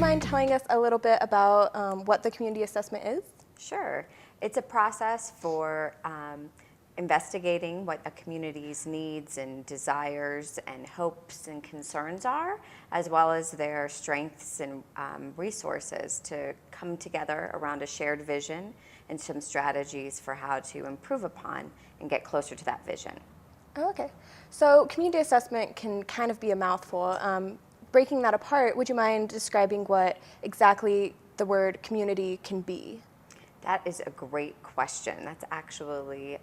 you mind telling us a little bit about what the community assessment is? Sure. It's a process for investigating what a community's needs and desires and hopes and concerns are, as well as their strengths and resources to come together around a shared vision and some strategies for how to improve upon and get closer to that vision. Oh, okay. So community assessment can kind of be a mouthful. Breaking that apart, would you mind describing what exactly the word community can be? That is a great question. That's actually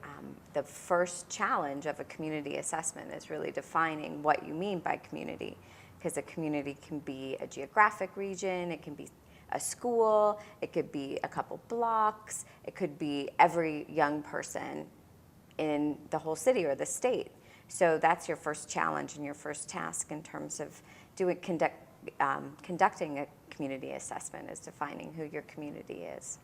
the first challenge of a community assessment, is really defining what you mean by community. Because a community can be a geographic region, it can be a school, it could be a couple blocks, it could be every young person in the whole city or the state. So that's your first challenge and your first task in terms of conducting a community assessment, is defining who your community is.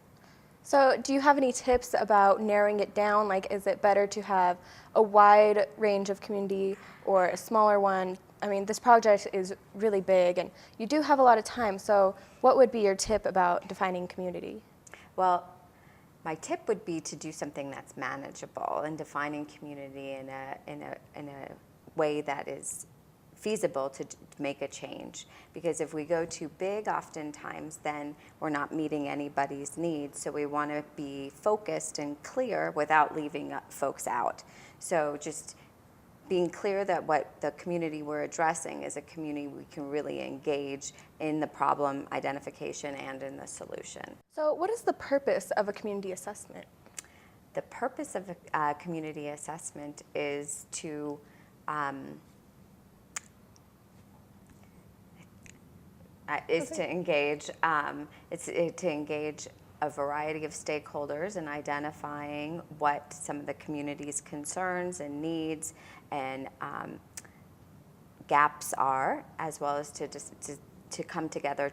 So do you have any tips about narrowing it down? Like, is it better to have a wide range of community or a smaller one? I mean, this project is really big and you do have a lot of time. So what would be your tip about defining community? Well, my tip would be to do something that's manageable and defining community in a way that is feasible to make a change. Because if we go too big, oftentimes then we're not meeting anybody's needs. So we want to be focused and clear without leaving folks out. So just being clear that what the community we're addressing is a community we can really engage in the problem identification and in the solution. So what is the purpose of a community assessment? The purpose of a community assessment is to engage. To engage a variety of stakeholders in identifying what some of the community's concerns and needs and gaps are, as well as to come together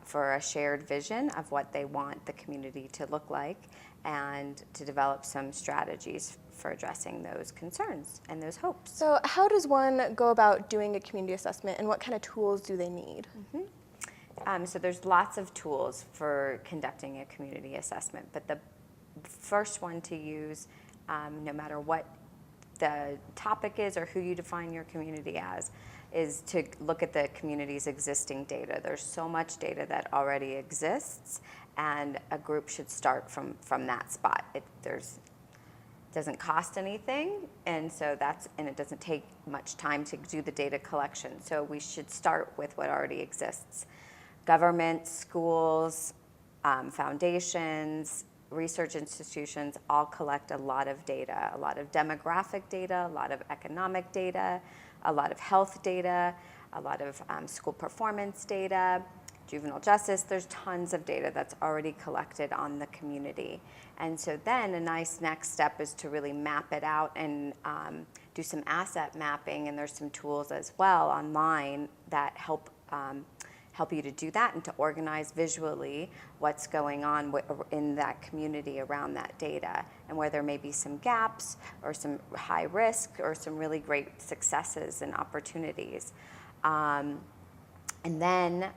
for a shared vision of what they want the community to look like, and to develop some strategies for addressing those concerns and those hopes. So how does one go about doing a community assessment, and what kind of tools do they need? So there's lots of tools for conducting a community assessment, but the first one to use, no matter what the topic is or who you define your community as, is to look at the community's existing data. There's so much data that already exists, and a group should start from that spot. It doesn't cost anything, and it doesn't take much time to do the data collection. So we should start with what already exists. Government, schools, foundations, research institutions all collect a lot of data, a lot of demographic data, a lot of economic data, a lot of health data, a lot of school performance data, juvenile justice. There's tons of data that's already collected on the community. And so then a nice next step is to really map it out and do some asset mapping, and there's some tools as well online that help you to do that and to organize visually what's going on in that community around that data, and where there may be some gaps or some high risk or some really great successes and opportunities. And then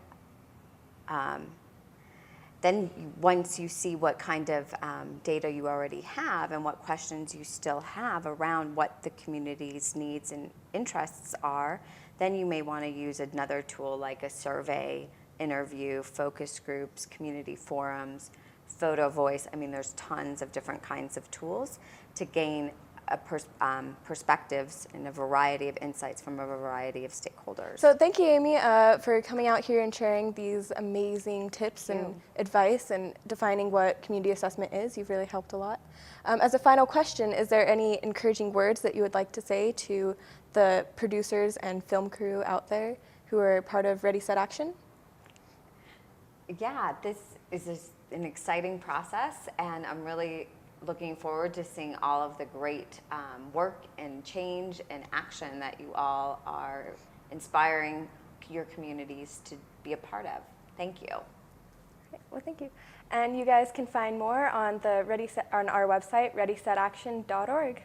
once you see what kind of data you already have and what questions you still have around what the community's needs and interests are, then you may want to use another tool like a survey, interview, focus groups, community forums, photo voice. I mean, there's tons of different kinds of tools to gain perspectives and a variety of insights from a variety of stakeholders. So thank you, Amy, for coming out here and sharing these amazing tips and advice and defining what community assessment is. You've really helped a lot. As a final question, is there any encouraging words that you would like to say to the producers and film crew out there who are part of Ready, Set, Action? Yeah, this is an exciting process, and I'm really looking forward to seeing all of the great work and change and action that you all are inspiring your communities to be a part of. Thank you. Okay, well, thank you. And you guys can find more on our website, readysetaction.org.